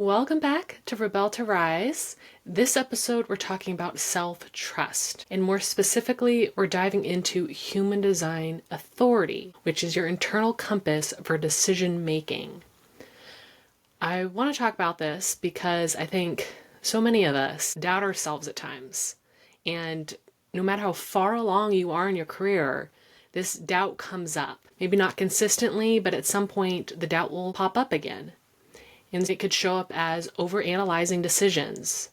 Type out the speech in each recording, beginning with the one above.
Welcome back to Rebel to Rise. This episode, we're talking about self-trust. And more specifically, we're diving into human design authority, which is your internal compass for decision making. I want to talk about this because I think so many of us doubt ourselves at times. And no matter how far along you are in your career, this doubt comes up. Maybe not consistently, but at some point the doubt will pop up again. And it could show up as overanalyzing decisions,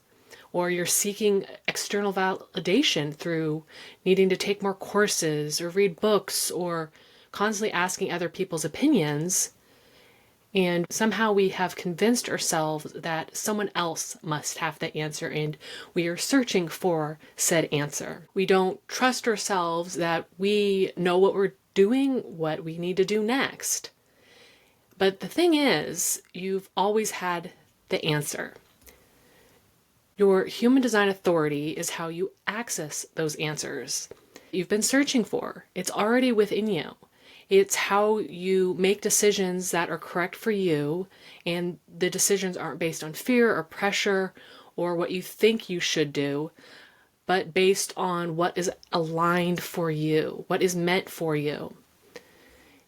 or you're seeking external validation through needing to take more courses or read books or constantly asking other people's opinions. And somehow we have convinced ourselves that someone else must have the answer, and we are searching for said answer. We don't trust ourselves that we know what we're doing, what we need to do next. But the thing is, you've always had the answer. Your human design authority is how you access those answers you've been searching for. It's already within you. It's how you make decisions that are correct for you, and the decisions aren't based on fear or pressure or what you think you should do, but based on what is aligned for you, what is meant for you.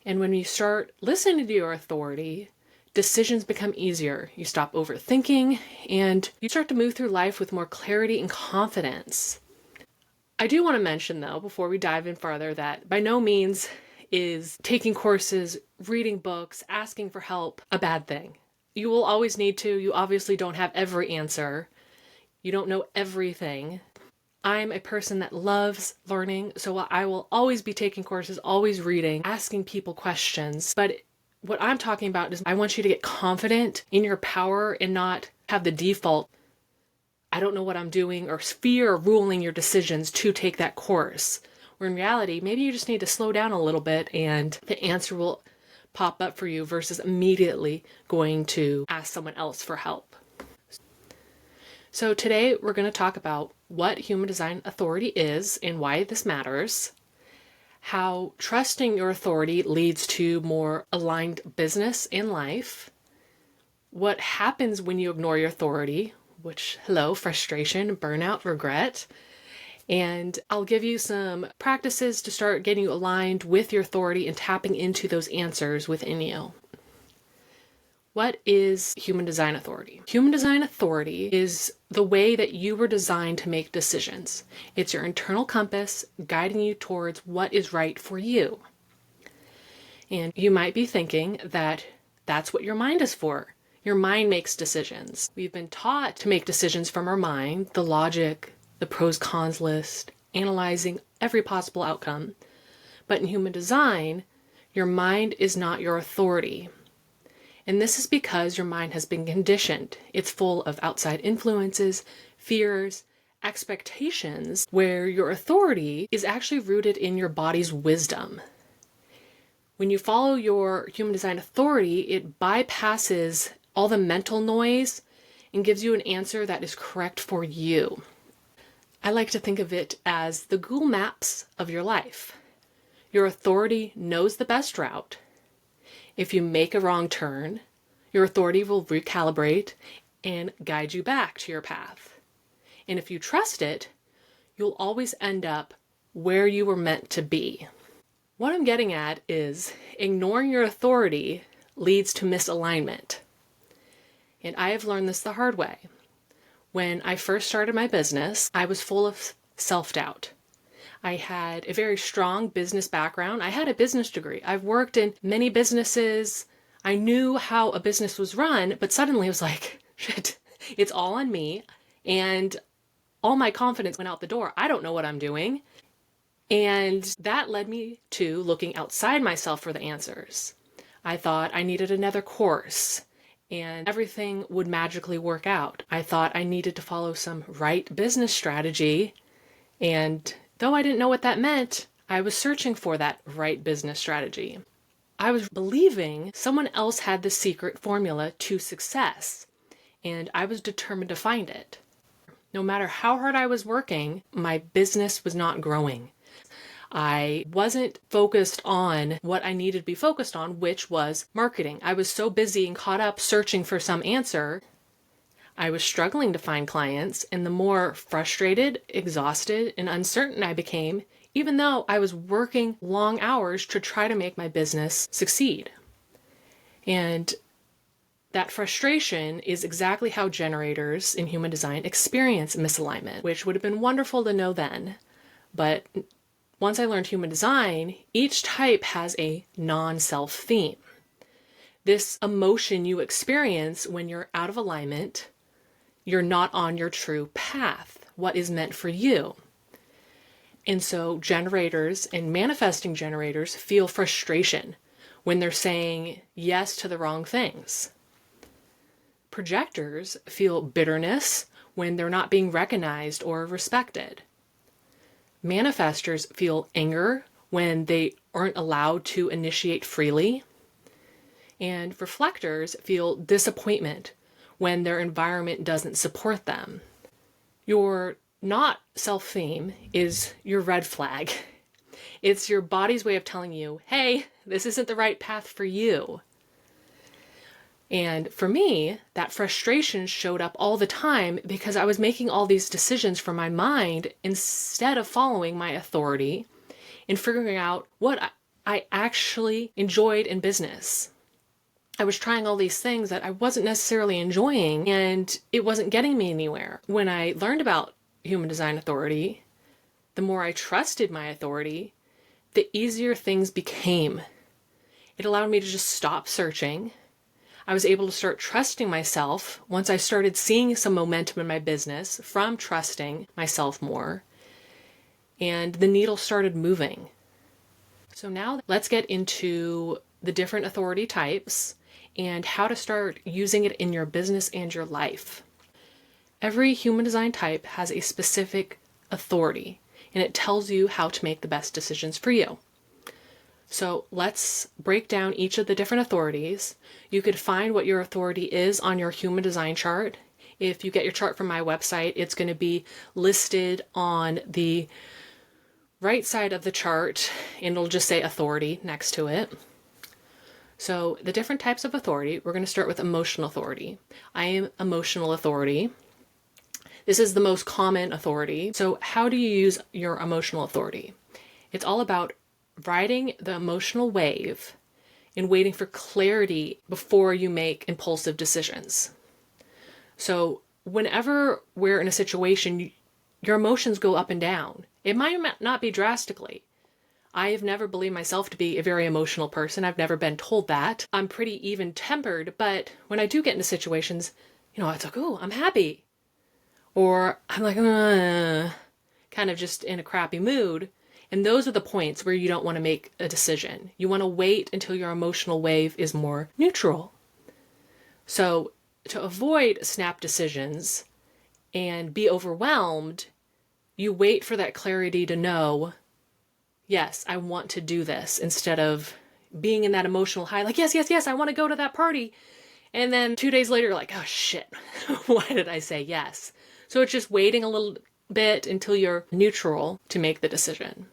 And when you start listening to your authority, decisions become easier. You stop overthinking and you start to move through life with more clarity and confidence. I do want to mention, though, before we dive in further, that by no means is taking courses, reading books, asking for help a bad thing. You will always need to. You obviously don't have every answer. You don't know everything. I'm a person that loves learning, so I will always be taking courses, always reading, asking people questions. But what I'm talking about is I want you to get confident in your power and not have the default, I don't know what I'm doing, or fear ruling your decisions to take that course. Where in reality, maybe you just need to slow down a little bit and the answer will pop up for you versus immediately going to ask someone else for help. So today we're going to talk about what human design authority is and why this matters, how trusting your authority leads to more aligned business and life, what happens when you ignore your authority, which, frustration, burnout, regret, and I'll give you some practices to start getting you aligned with your authority and tapping into those answers within you. What is human design authority? Human design authority is the way that you were designed to make decisions. It's your internal compass guiding you towards what is right for you. And you might be thinking that that's what your mind is for. Your mind makes decisions. We've been taught to make decisions from our mind, the logic, the pros cons list, analyzing every possible outcome. But in human design, your mind is not your authority. And this is because your mind has been conditioned. It's full of outside influences, fears, expectations, where your authority is actually rooted in your body's wisdom. When you follow your human design authority, it bypasses all the mental noise and gives you an answer that is correct for you. I like to think of it as the Google Maps of your life. Your authority knows the best route. If you make a wrong turn, your authority will recalibrate and guide you back to your path. And if you trust it, you'll always end up where you were meant to be. What I'm getting at is ignoring your authority leads to misalignment. And I have learned this the hard way. When I first started my business, I was full of self-doubt. I had a very strong business background. I had a business degree. I've worked in many businesses. I knew how a business was run, but suddenly it was like, shit, it's all on me. And all my confidence went out the door. I don't know what I'm doing. And that led me to looking outside myself for the answers. I thought I needed another course and everything would magically work out. I thought I needed to follow some right business strategy, and though I didn't know what that meant, I was searching for that right business strategy. I was believing someone else had the secret formula to success, and I was determined to find it. No matter how hard I was working, my business was not growing. I wasn't focused on what I needed to be focused on, which was marketing. I was so busy and caught up searching for some answer I was struggling to find clients, and the more frustrated, exhausted, and uncertain I became, even though I was working long hours to try to make my business succeed. And that frustration is exactly how generators in human design experience misalignment, which would have been wonderful to know then. But once I learned human design, each type has a non-self theme. This emotion you experience when you're out of alignment, you're not on your true path, what is meant for you. And so generators and manifesting generators feel frustration when they're saying yes to the wrong things. Projectors feel bitterness when they're not being recognized or respected. Manifestors feel anger when they aren't allowed to initiate freely. And reflectors feel disappointment when their environment doesn't support them. Your not self-theme is your red flag. It's your body's way of telling you, hey, this isn't the right path for you. And for me, that frustration showed up all the time because I was making all these decisions from my mind instead of following my authority and figuring out what I actually enjoyed in business. I was trying all these things that I wasn't necessarily enjoying, and it wasn't getting me anywhere. When I learned about human design authority, the more I trusted my authority, the easier things became. It allowed me to just stop searching. I was able to start trusting myself once I started seeing some momentum in my business from trusting myself more, and the needle started moving. So now let's get into the different authority types and how to start using it in your business and your life. Every human design type has a specific authority, and it tells you how to make the best decisions for you. So let's break down each of the different authorities. You could find what your authority is on your human design chart. If you get your chart from my website, it's going to be listed on the right side of the chart, and it'll just say authority next to it. So the different types of authority, we're going to start with emotional authority. I am emotional authority. This is the most common authority. So how do you use your emotional authority? It's all about riding the emotional wave and waiting for clarity before you make impulsive decisions. So whenever we're in a situation, your emotions go up and down. It might not be drastically. I have never believed myself to be a very emotional person. I've never been told that. I'm pretty even-tempered, but when I do get into situations, it's like, oh, I'm happy. Or I'm like, kind of just in a crappy mood. And those are the points where you don't want to make a decision. You want to wait until your emotional wave is more neutral. So to avoid snap decisions and be overwhelmed, you wait for that clarity to know, yes, I want to do this, instead of being in that emotional high, like, yes, yes, yes, I want to go to that party. And then 2 days later, you're like, oh shit, why did I say yes? So it's just waiting a little bit until you're neutral to make the decision.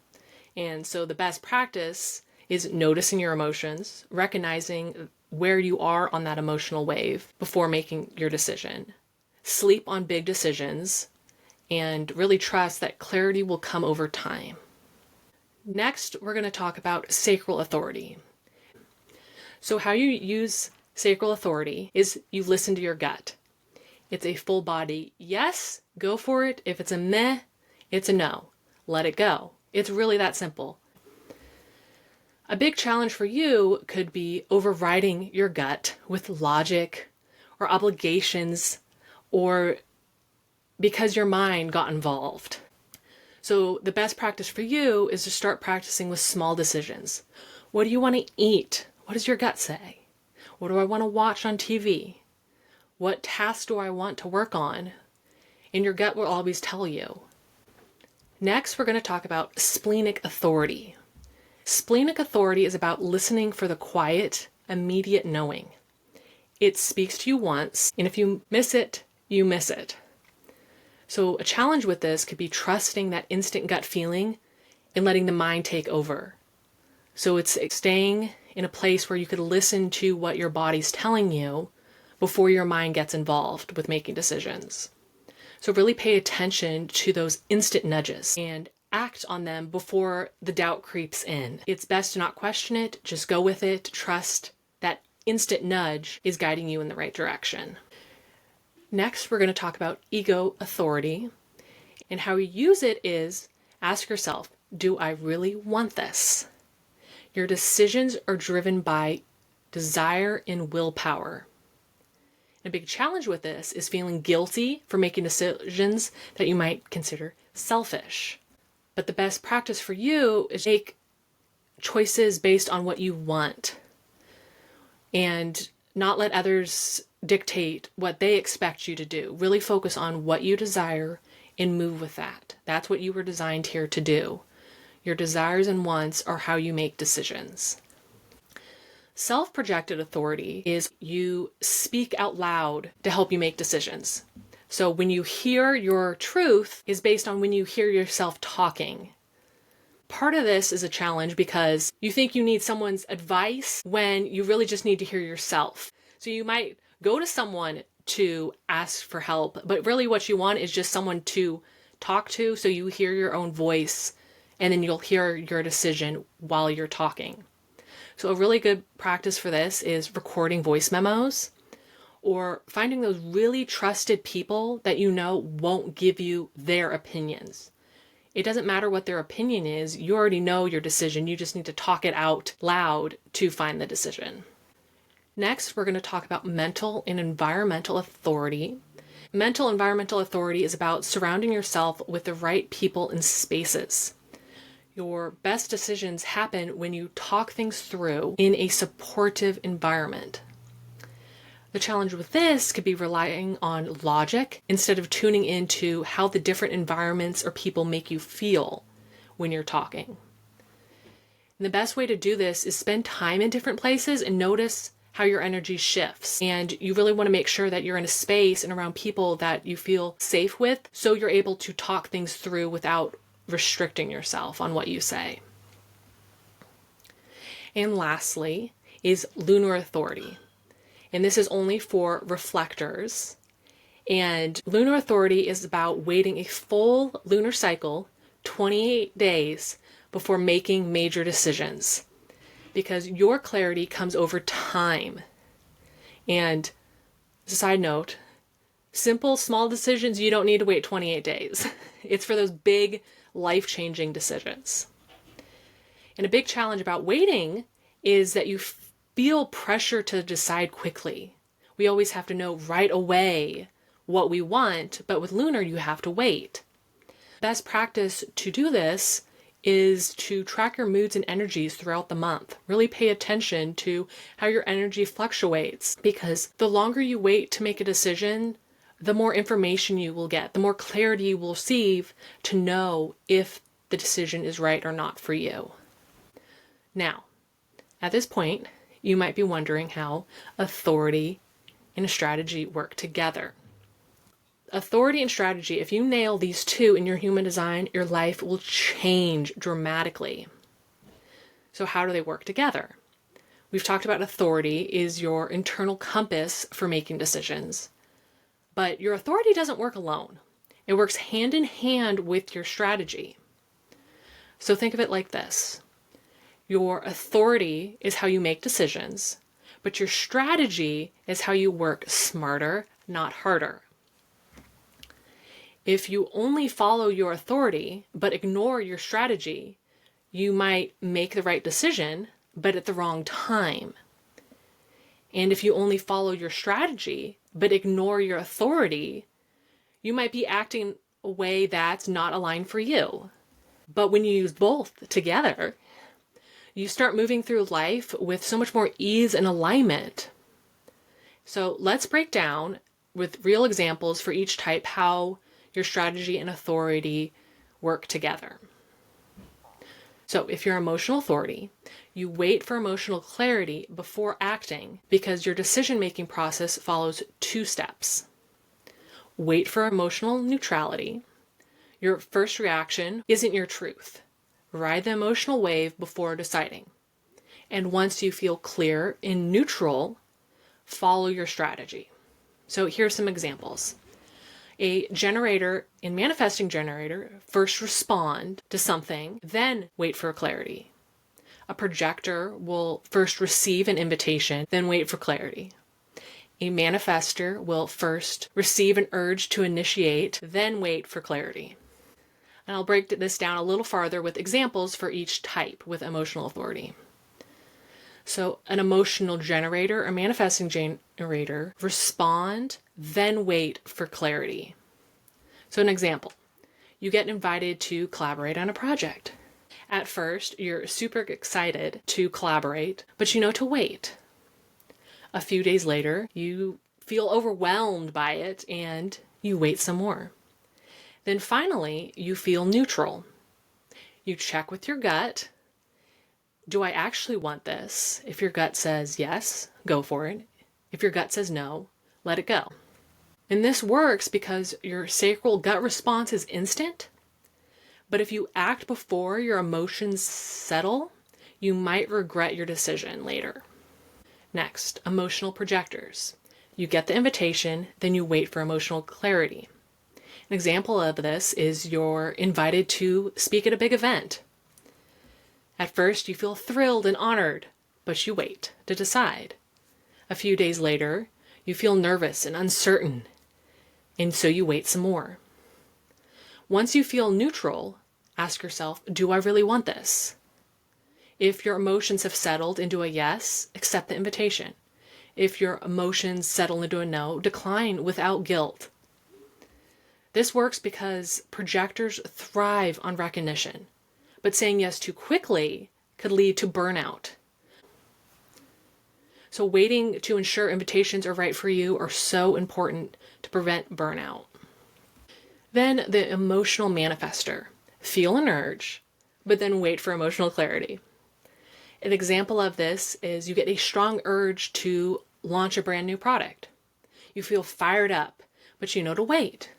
And so the best practice is noticing your emotions, recognizing where you are on that emotional wave before making your decision. Sleep on big decisions and really trust that clarity will come over time. Next, we're going to talk about sacral authority. So how you use sacral authority is you listen to your gut. It's a full body yes, go for it. If it's a meh, it's a no. Let it go. It's really that simple. A big challenge for you could be overriding your gut with logic or obligations, or because your mind got involved. So the best practice for you is to start practicing with small decisions. What do you want to eat? What does your gut say? What do I want to watch on TV? What tasks do I want to work on? And your gut will always tell you. Next, we're going to talk about splenic authority. Splenic authority is about listening for the quiet, immediate knowing. It speaks to you once, and if you miss it, you miss it. So a challenge with this could be trusting that instant gut feeling and letting the mind take over. So it's staying in a place where you could listen to what your body's telling you before your mind gets involved with making decisions. So really pay attention to those instant nudges and act on them before the doubt creeps in. It's best to not question it, just go with it, trust that instant nudge is guiding you in the right direction. Next, we're going to talk about ego authority, and how you use it is ask yourself, do I really want this? Your decisions are driven by desire and willpower. A big challenge with this is feeling guilty for making decisions that you might consider selfish. But the best practice for you is make choices based on what you want and not let others dictate what they expect you to do. Really focus on what you desire and move with that. That's what you were designed here to do. Your desires and wants are how you make decisions. Self-projected authority is you speak out loud to help you make decisions. So when you hear your truth is based on when you hear yourself talking. Part of this is a challenge because you think you need someone's advice when you really just need to hear yourself. So you might go to someone to ask for help, but really what you want is just someone to talk to so you hear your own voice and then you'll hear your decision while you're talking. So a really good practice for this is recording voice memos or finding those really trusted people that you know won't give you their opinions. It doesn't matter what their opinion is, you already know your decision, you just need to talk it out loud to find the decision. Next, we're going to talk about mental and environmental authority. Mental environmental authority is about surrounding yourself with the right people and spaces. Your best decisions happen when you talk things through in a supportive environment. The challenge with this could be relying on logic instead of tuning into how the different environments or people make you feel when you're talking. And the best way to do this is spend time in different places and notice how your energy shifts. And you really want to make sure that you're in a space and around people that you feel safe with, so you're able to talk things through without restricting yourself on what you say. And lastly is lunar authority. And this is only for reflectors. And lunar authority is about waiting a full lunar cycle, 28 days, before making major decisions. Because your clarity comes over time. And as a side note, simple, small decisions, you don't need to wait 28 days. It's for those big, life-changing decisions. And a big challenge about waiting is that you feel pressure to decide quickly. We always have to know right away what we want, but with lunar, you have to wait. Best practice to do this is to track your moods and energies throughout the month. Really pay attention to how your energy fluctuates, because the longer you wait to make a decision, the more information you will get, the more clarity you will receive to know if the decision is right or not for you. Now, at this point, you might be wondering how authority and a strategy work together. Authority and strategy, if you nail these two in your human design, your life will change dramatically. So how do they work together? We've talked about authority is your internal compass for making decisions. But your authority doesn't work alone. It works hand in hand with your strategy. So think of it like this. Your authority is how you make decisions, but your strategy is how you work smarter, not harder. If you only follow your authority, but ignore your strategy, you might make the right decision, but at the wrong time. And if you only follow your strategy, but ignore your authority, you might be acting a way that's not aligned for you. But when you use both together, you start moving through life with so much more ease and alignment. So let's break down with real examples for each type how your strategy and authority work together. So if you're emotional authority, you wait for emotional clarity before acting because your decision-making process follows 2 steps. Wait for emotional neutrality. Your first reaction isn't your truth. Ride the emotional wave before deciding. And once you feel clear and neutral, follow your strategy. So here's some examples. A generator and manifesting generator first respond to something, then wait for clarity. A projector will first receive an invitation, then wait for clarity. A manifester will first receive an urge to initiate, then wait for clarity. And I'll break this down a little farther with examples for each type with emotional authority. So an emotional generator or manifesting generator respond, then wait for clarity. So an example, you get invited to collaborate on a project. At first, you're super excited to collaborate, but you know to wait. A few days later, you feel overwhelmed by it and you wait some more. Then finally, you feel neutral. You check with your gut. Do I actually want this? If your gut says yes, go for it. If your gut says no, let it go. And this works because your sacral gut response is instant. But if you act before your emotions settle, you might regret your decision later. Next, emotional projectors. You get the invitation, then you wait for emotional clarity. An example of this is you're invited to speak at a big event. At first, you feel thrilled and honored, but you wait to decide. A few days later, you feel nervous and uncertain, and so you wait some more. Once you feel neutral, ask yourself, do I really want this? If your emotions have settled into a yes, accept the invitation. If your emotions settle into a no, decline without guilt. This works because projectors thrive on recognition, but saying yes too quickly could lead to burnout. So waiting to ensure invitations are right for you are so important to prevent burnout. Then the emotional manifester. Feel an urge, but then wait for emotional clarity. An example of this is you get a strong urge to launch a brand new product. You feel fired up, but you know to wait.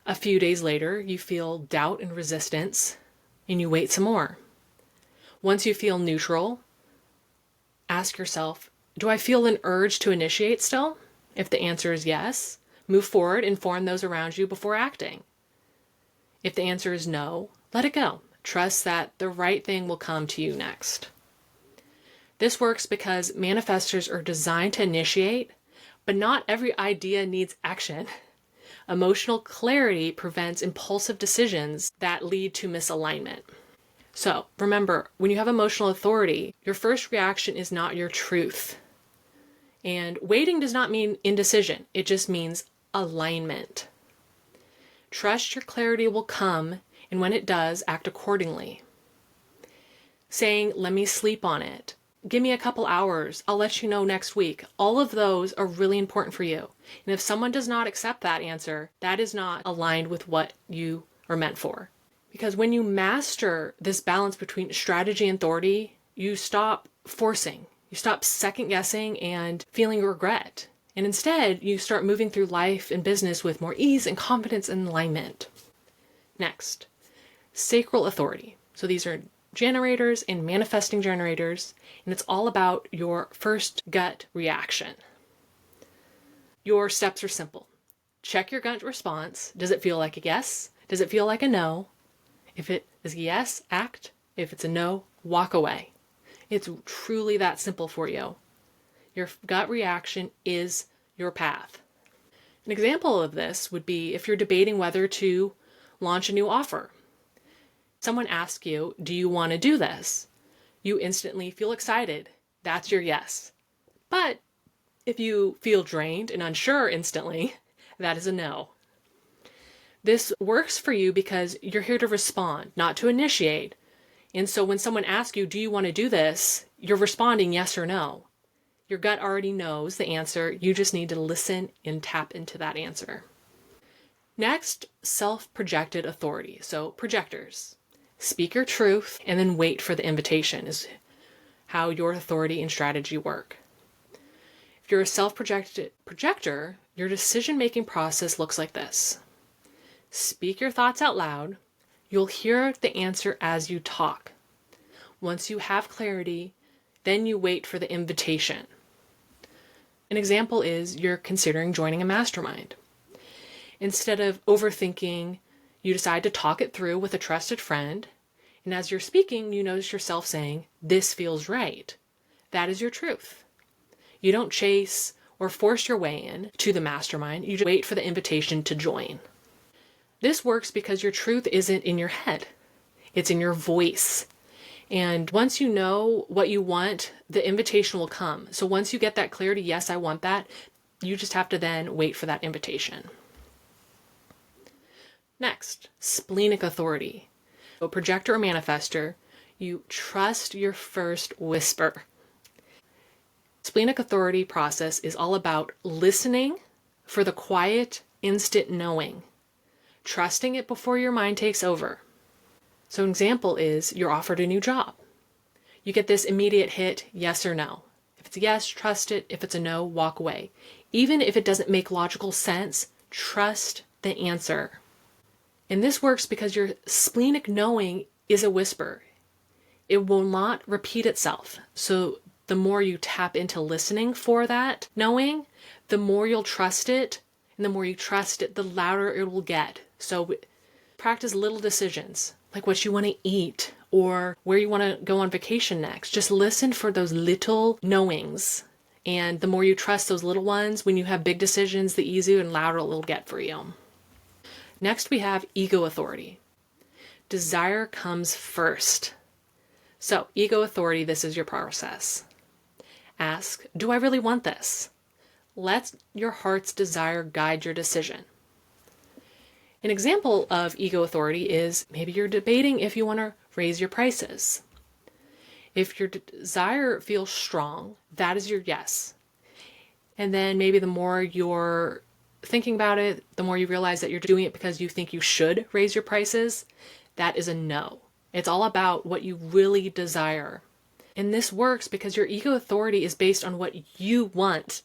A few days later, you feel doubt and resistance, and you wait some more. Once you feel neutral, ask yourself, do I feel an urge to initiate still? If the answer is yes, move forward, inform those around you before acting. If the answer is no, let it go. Trust that the right thing will come to you next. This works because manifestors are designed to initiate, but not every idea needs action. Emotional clarity prevents impulsive decisions that lead to misalignment. So remember, when you have emotional authority, your first reaction is not your truth. And waiting does not mean indecision. It just means alignment. Trust your clarity will come, and when it does, act accordingly. Saying, let me sleep on it. Give me a couple hours. I'll let you know next week. All of those are really important for you. And if someone does not accept that answer, that is not aligned with what you are meant for. Because when you master this balance between strategy and authority, you stop forcing. You stop second guessing and feeling regret. And instead, you start moving through life and business with more ease and confidence and alignment. Next, sacral authority. So these are generators and manifesting generators, and it's all about your first gut reaction. Your steps are simple. Check your gut response. Does it feel like a yes? Does it feel like a no? If it is a yes, act. If it's a no, walk away. It's truly that simple for you. Your gut reaction is your path. An example of this would be if you're debating whether to launch a new offer. Someone asks you, do you want to do this? You instantly feel excited. That's your yes. But if you feel drained and unsure instantly, that is a no. This works for you because you're here to respond, not to initiate. And so when someone asks you, do you want to do this? You're responding yes or no. Your gut already knows the answer. You just need to listen and tap into that answer. Next, self-projected authority. So projectors. Speak your truth and then wait for the invitation is how your authority and strategy work. If you're a self-projected projector, your decision-making process looks like this. Speak your thoughts out loud. You'll hear the answer as you talk. Once you have clarity, then you wait for the invitation. An example is you're considering joining a mastermind. Instead of overthinking, you decide to talk it through with a trusted friend. And as you're speaking, you notice yourself saying, "This feels right." That is your truth. You don't chase or force your way in to the mastermind. You just wait for the invitation to join. This works because your truth isn't in your head. It's in your voice. And once you know what you want, the invitation will come. So once you get that clarity, yes, I want that, you just have to then wait for that invitation. Next, splenic authority. So projector or manifester, you trust your first whisper. Splenic authority process is all about listening for the quiet, instant knowing, trusting it before your mind takes over. So an example is you're offered a new job. You get this immediate hit, yes or no. If it's a yes, trust it. If it's a no, walk away. Even if it doesn't make logical sense, trust the answer. And this works because your splenic knowing is a whisper. It will not repeat itself. So the more you tap into listening for that knowing, the more you'll trust it. And the more you trust it, the louder it will get. So practice little decisions, like what you want to eat or where you want to go on vacation next. Just listen for those little knowings. And the more you trust those little ones, when you have big decisions, the easier and louder it will get for you. Next, we have ego authority. Desire comes first. So ego authority, this is your process. Ask, do I really want this? Let your heart's desire guide your decision. An example of ego authority is maybe you're debating if you want to raise your prices. If your desire feels strong, that is your yes. And then maybe the more you're thinking about it, the more you realize that you're doing it because you think you should raise your prices, that is a no. It's all about what you really desire. And this works because your ego authority is based on what you want.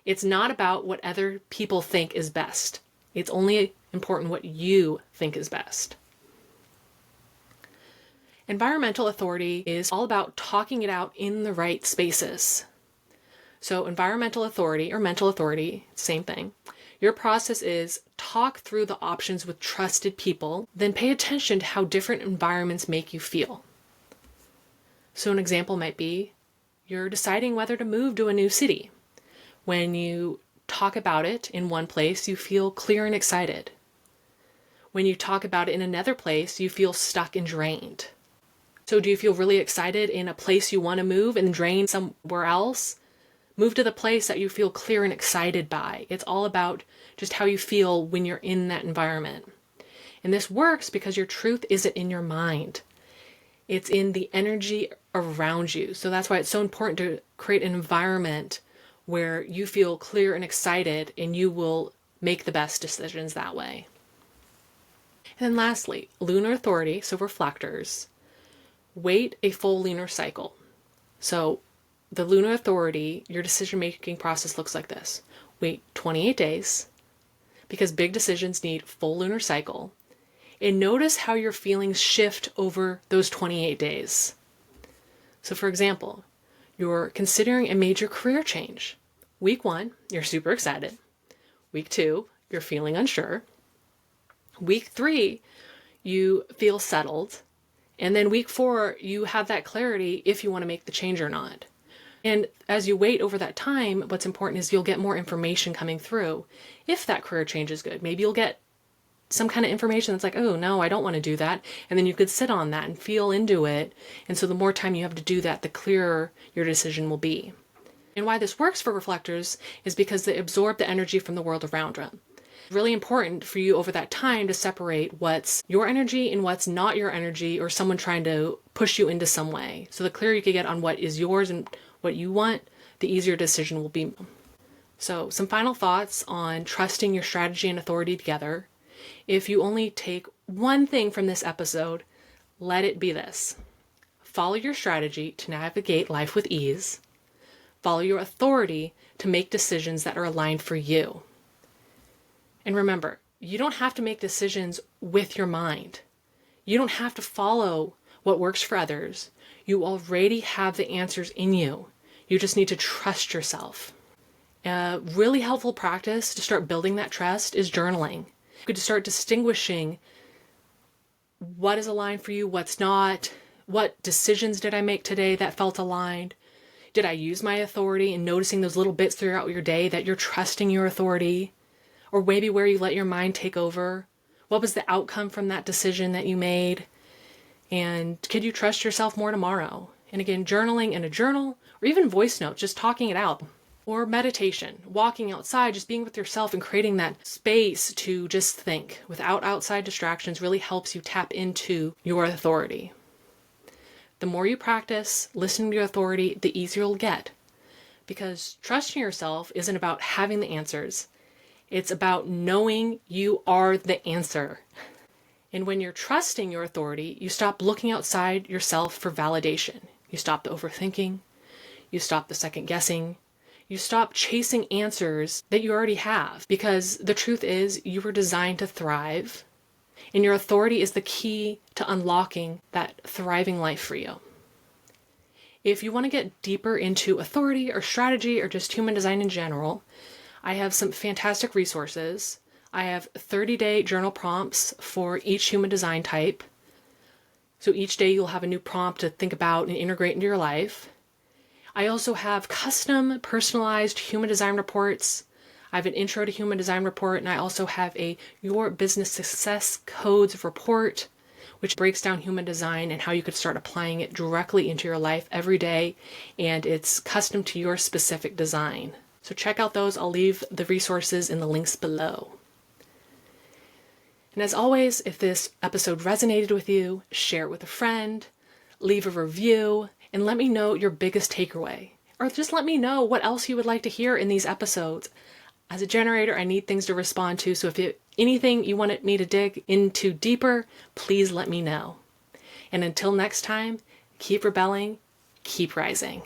It's not about what other people think is best. It's only important what you think is best. Environmental authority is all about talking it out in the right spaces. So environmental authority or mental authority, same thing. Your process is talk through the options with trusted people, then pay attention to how different environments make you feel. So an example might be you're deciding whether to move to a new city. When you talk about it in one place, you feel clear and excited. When you talk about it in another place, you feel stuck and drained. So do you feel really excited in a place you want to move and drained somewhere else? Move to the place that you feel clear and excited by. It's all about just how you feel when you're in that environment. And this works because your truth isn't in your mind. It's in the energy around you. So that's why it's so important to create an environment where you feel clear and excited, and you will make the best decisions that way. And then lastly, lunar authority, so reflectors, wait a full lunar cycle. So the lunar authority, your decision-making process looks like this. Wait 28 days, because big decisions need full lunar cycle. And notice how your feelings shift over those 28 days. So for example, you're considering a major career change. Week 1, you're super excited. Week 2, you're feeling unsure. Week 3, you feel settled. And then week 4, you have that clarity if you want to make the change or not. And as you wait over that time, what's important is you'll get more information coming through. If that career change is good, maybe you'll get some kind of information that's like, oh, no, I don't want to do that. And then you could sit on that and feel into it. And so the more time you have to do that, the clearer your decision will be. And why this works for reflectors is because they absorb the energy from the world around them. It's really important for you over that time to separate what's your energy and what's not your energy, or someone trying to push you into some way. So the clearer you can get on what is yours and what you want, the easier decision will be. So some final thoughts on trusting your strategy and authority together. If you only take one thing from this episode, let it be this. Follow your strategy to navigate life with ease. Follow your authority to make decisions that are aligned for you. And remember, you don't have to make decisions with your mind. You don't have to follow what works for others. You already have the answers in you. You just need to trust yourself. A really helpful practice to start building that trust is journaling. You could start distinguishing what is aligned for you, what's not, what decisions did I make today that felt aligned, did I use my authority, and noticing those little bits throughout your day that you're trusting your authority, or maybe where you let your mind take over. What was the outcome from that decision that you made? And could you trust yourself more tomorrow? And again, journaling in a journal, or even voice notes, just talking it out. Or meditation, walking outside, just being with yourself and creating that space to just think without outside distractions really helps you tap into your authority. The more you practice listening to your authority, the easier it'll get. Because trusting yourself isn't about having the answers. It's about knowing you are the answer. And when you're trusting your authority, you stop looking outside yourself for validation. You stop the overthinking. You stop the second guessing. You stop chasing answers that you already have. Because the truth is, you were designed to thrive. And your authority is the key to unlocking that thriving life for you. If you want to get deeper into authority or strategy or just human design in general, I have some fantastic resources. I have 30-day journal prompts for each human design type. So each day you'll have a new prompt to think about and integrate into your life. I also have custom personalized human design reports. I have an intro to human design report, and I also have a your business success codes report, which breaks down human design and how you could start applying it directly into your life every day. And it's custom to your specific design. So check out those. I'll leave the resources in the links below. And as always, if this episode resonated with you, share it with a friend, leave a review, and let me know your biggest takeaway. Or just let me know what else you would like to hear in these episodes. As a generator, I need things to respond to, so if anything you wanted me to dig into deeper, please let me know. And until next time, keep rebelling, keep rising.